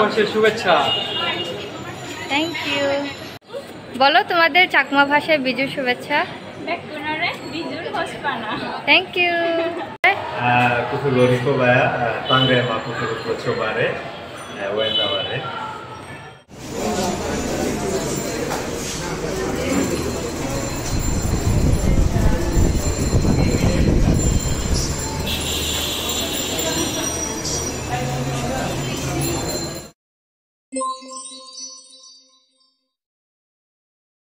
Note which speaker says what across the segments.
Speaker 1: মাসের শুভেচ্ছা।
Speaker 2: Thank you. বলো তোমাদের চাকমা ভাষায় বিজুর শুভেচ্ছা। Thank you.
Speaker 3: Kusugo baya tangre ma kusugo chobare wenda bare.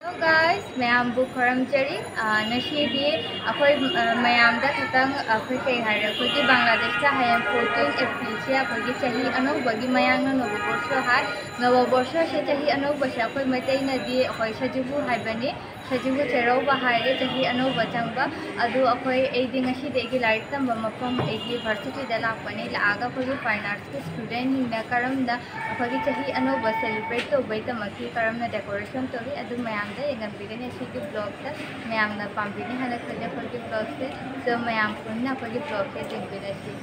Speaker 2: Hello guys, mayam bu karamchari nashi di akhoi mayamda khatang akhoi kai hai akhoi ki Bangladesh ta hayam 14 April se akhoi ki chahi anaoba gi mayang na Noboborsho hai Noboborsho se chahi anaoba se akhoi maitai na di akhoi sajibu hai bani sajibu cherauba hai re chahi anaoba changba adu akhoi ei ding ashi de gi larik tamba mapam ei university da lak pani la aga akhoi ki fine arts ke student ni na karam da akhoi ki chahi anaoba celebrate to bai ta maki karam na decoration to ri adu mayam yang begini sih di blog dah, mayam na pampini hana kerja pergi blog se, so mayam pun na pergi blog se di begini sih.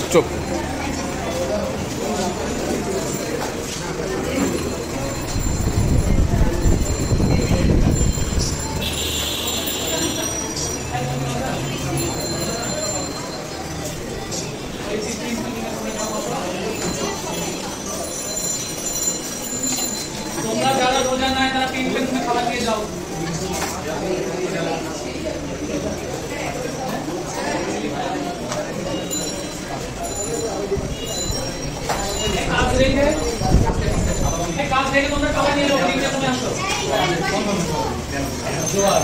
Speaker 1: Stop. তোমরা যারা রোজা নাই তারা 3 plate খাবার দিয়ে যাও। কাজ থেকে তোমরা খাবার নিয়ে যাও, ঠিক আছে? আসো জোয়ার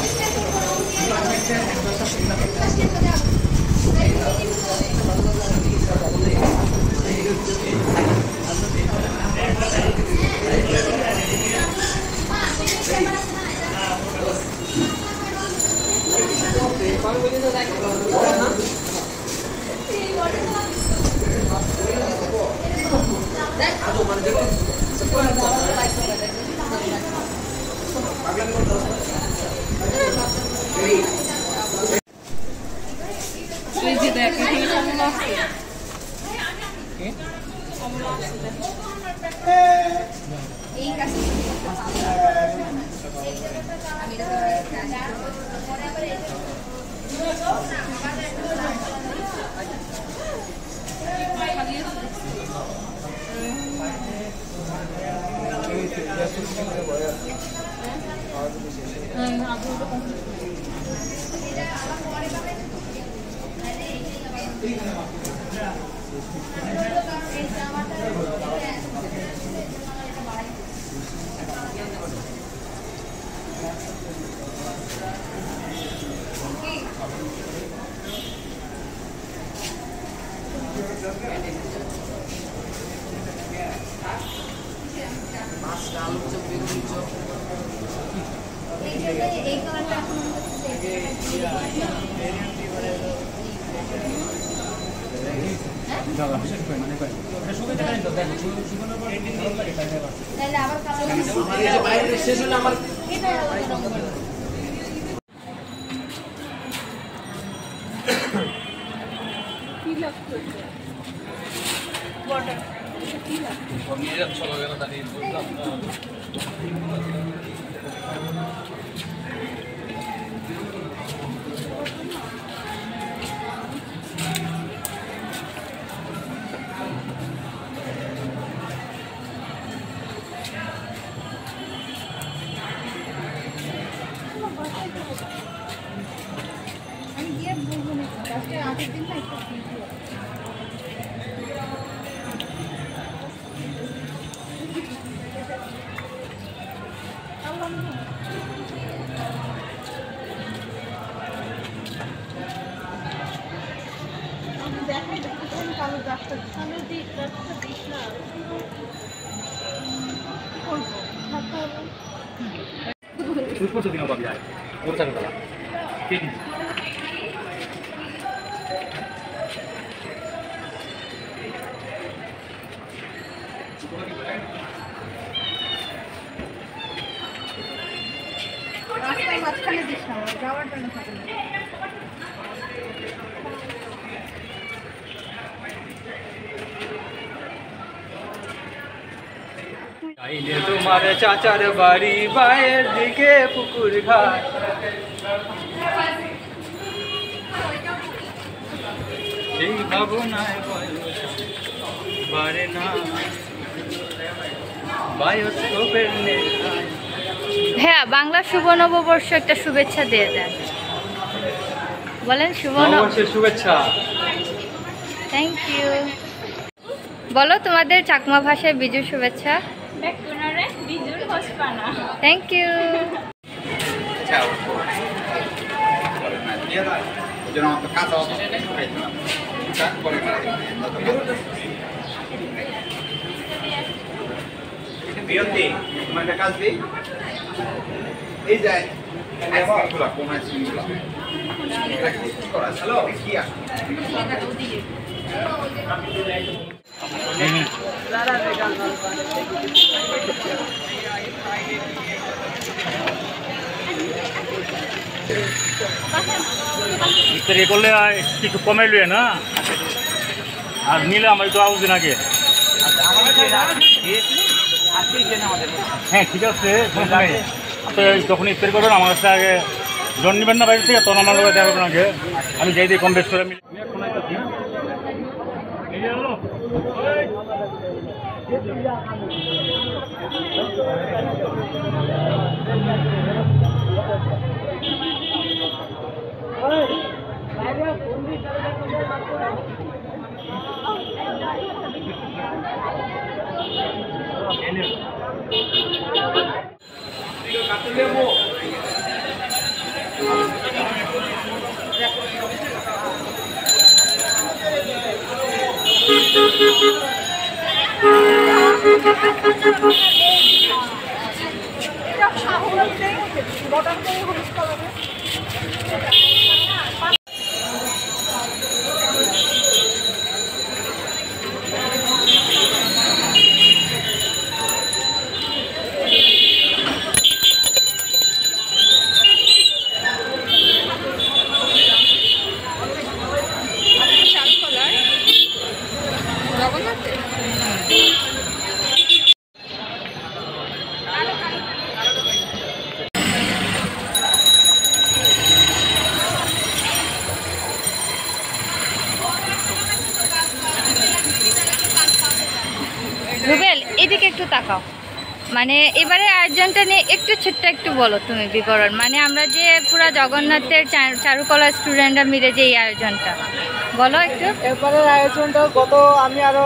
Speaker 4: तुम्हारे चाचार बाड़ी बाएर दिके पुकुर घाट সেই ভাবনায় বারে না বায়োস্কোপের নেশায়।
Speaker 2: হ্যাঁ, বাংলা শুভ নববর্ষ একটা শুভেচ্ছা দিয়ে দেন, বলেন শুভ
Speaker 4: নববর্ষের শুভেচ্ছা।
Speaker 2: Thank you. বলো তোমাদের চাকমা ভাষায় বিজুর শুভেচ্ছা। Thank you.
Speaker 3: বিয়ন্তি তোমার একটা কাজ দিই এই যায় আইসক্রিমগুলো কোন আইসক্রিমগুলো হ্যালো কি আছে
Speaker 5: ইফতারি করলে কিছু কমে লুয়ে না আর নিলে আমার একটু আউজ দিন আগে। হ্যাঁ ঠিক আছে, আপনি যখন ইফতারি করবেন আমার কাছে আগে লোন নেবেন না বাইরে থেকে, তখন আমার লোক দেওয়া করবেন আগে, আমি যাই দিয়ে কম বেশ করে মিলে
Speaker 2: রুবেল, এদিকে একটু তাকাও। মানে এবারে আয়োজনটা নিয়ে একটু ছোট্ট একটু বলো তুমি বিবরণ, মানে আমরা যে পুরো জগন্নাথের চারুকলা স্টুডেন্টরা মিলে যে এই আয়োজনটা বলো একটু।
Speaker 6: এবারের আয়োজনটা আমি আরও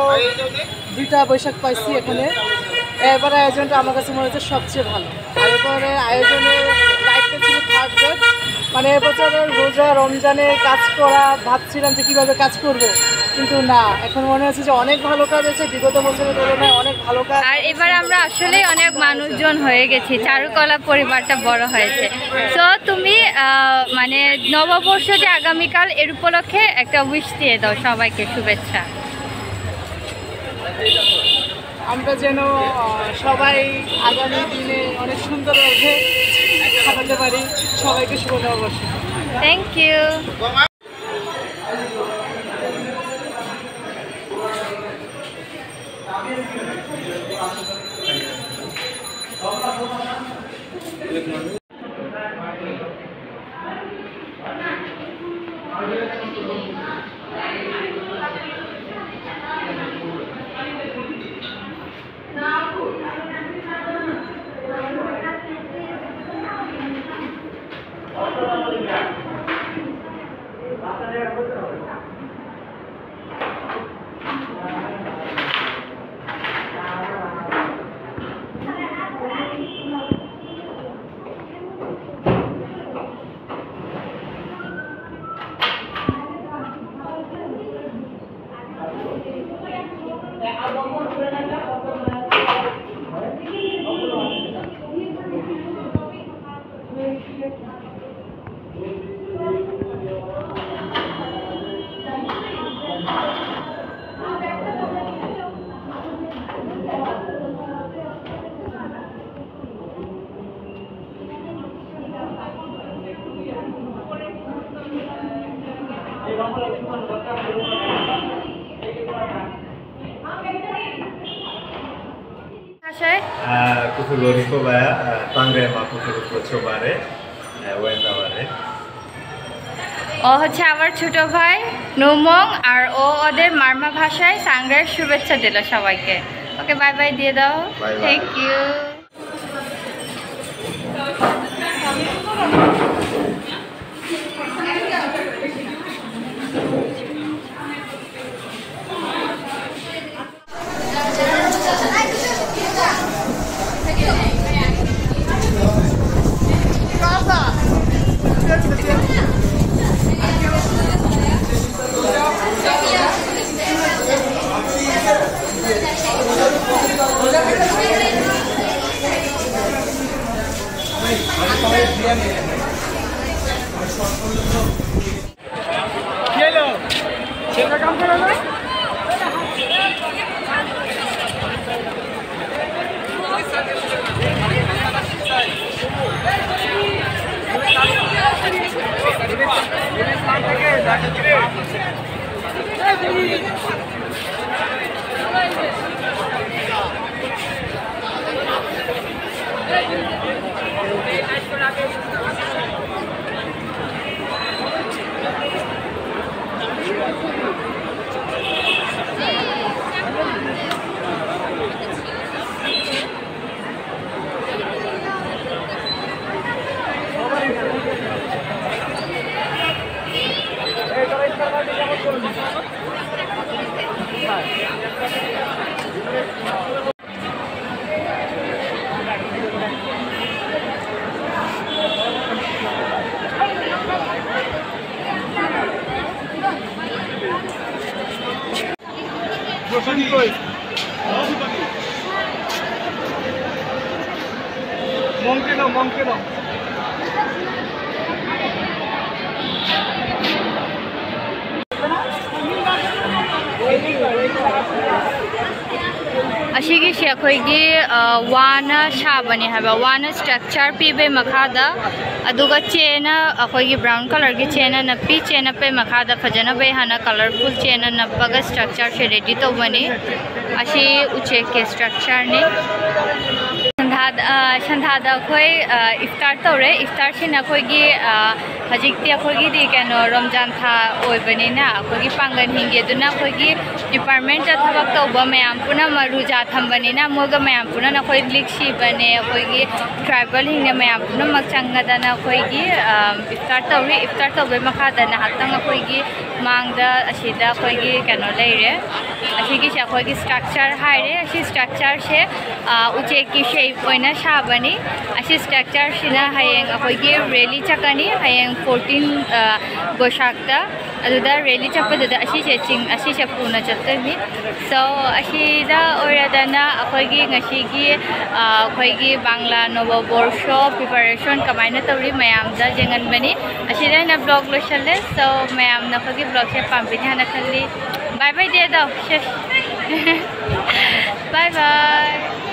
Speaker 6: 2টা বৈশাখ পাইছি এখানে। এবারের আয়োজনটা আমার কাছে মনে হচ্ছে সবচেয়ে ভালো। আর এবারে আয়োজনের দায়িত্ব ছিল থার্ড ডেট, মানে এবছরের রোজা রমজানে কাজ করা ভাবছিলাম যে কীভাবে কাজ করব, কিন্তু না, এখন মনে হচ্ছে যে অনেক ভালো কাজ হয়েছে, বিগত বছরের তুলনায় অনেক ভালো কাজ।
Speaker 2: আর এবার আমরা আসলে অনেক মানুষজন হয়ে গেছি, চারুকলা পরিবারটা বড় হয়েছে। তো তুমি মানে নববর্ষ যে আগামীকাল, এর উপলক্ষে একটা উইশ দিয়ে দাও সবাইকে, শুভেচ্ছা।
Speaker 6: আমরা যেন সবাই আগামী দিনে অনেক সুন্দরভাবে কাটাতে পারি। সবাইকে শুভ নববর্ষ।
Speaker 2: Thank you.
Speaker 7: Kufu lori ko ba tangre ma kufu ko chobare wenda bare
Speaker 2: ও হচ্ছে আমার ছোট ভাই নুমং আর ও ওদের মারমা ভাষায় সাংগ্রের শুভেচ্ছা দিল সবাইকে ওকে বাই বাই দিয়ে দাও থ্যাংক ইউ
Speaker 4: Mongkelo.
Speaker 2: अशीगी से अखोइगी वाना शाबनी है वाना स्ट्रक्चर पीबे मखादा अदुगा चेना अखोइगी ब्राउन कलर की चेना नपी चेना पे मखादा फजना बे हाना कलरफुल चेना नपगा स्ट्रक्चर से रेडी तो बनी अशी उचे के स्ट्रक्चर ने संधादा अखोई इफ्तार तौरे इफ्तार से अखोइगी हजिकती अखोइगी दी कैनो रमजान था ओइबनिना अखोइगी पांगन हिंगे दुना अखोइगी डिपार्टमेंट थबक तौबा मयाम पुना मरुजा थंबनिना मोगा मयाम पुना अखोइ लिक्सी बने अखोइगी ट्राइबल हिंगे मयाम पुना मक्चंगदना अखोइगी इफ्तार तौरे इफ्तार तौबे मखादना हातंग अखोइगी मांगदा असिदा अखोइगी कैनो लेरे असिगी से अखोइगी स्ट्रक्चर हाइरे असी स्ट्रक्चर से उचे की शेप ओइना शाबनी असी स्ट्रक्चर सिना हयेंग अखोइगी रैली चकनी हयेंग 14 बोशाक्ता अदुदा रैली चपदुदा असी से चिंग असी से पूना चतनी सो असीदा ओरदना अखोइगी ngasiगी अखोइगी बांग्ला नोबोबोर्शो प्रिपरेशन कमाइना तौरी मयामदा जेंगनबनी असीदा ना ब्लॉग लोशले सो मयाम ना खगी ब्लॉग से पाम्बिना खल्ली बाय बाय दे दो बाय बाय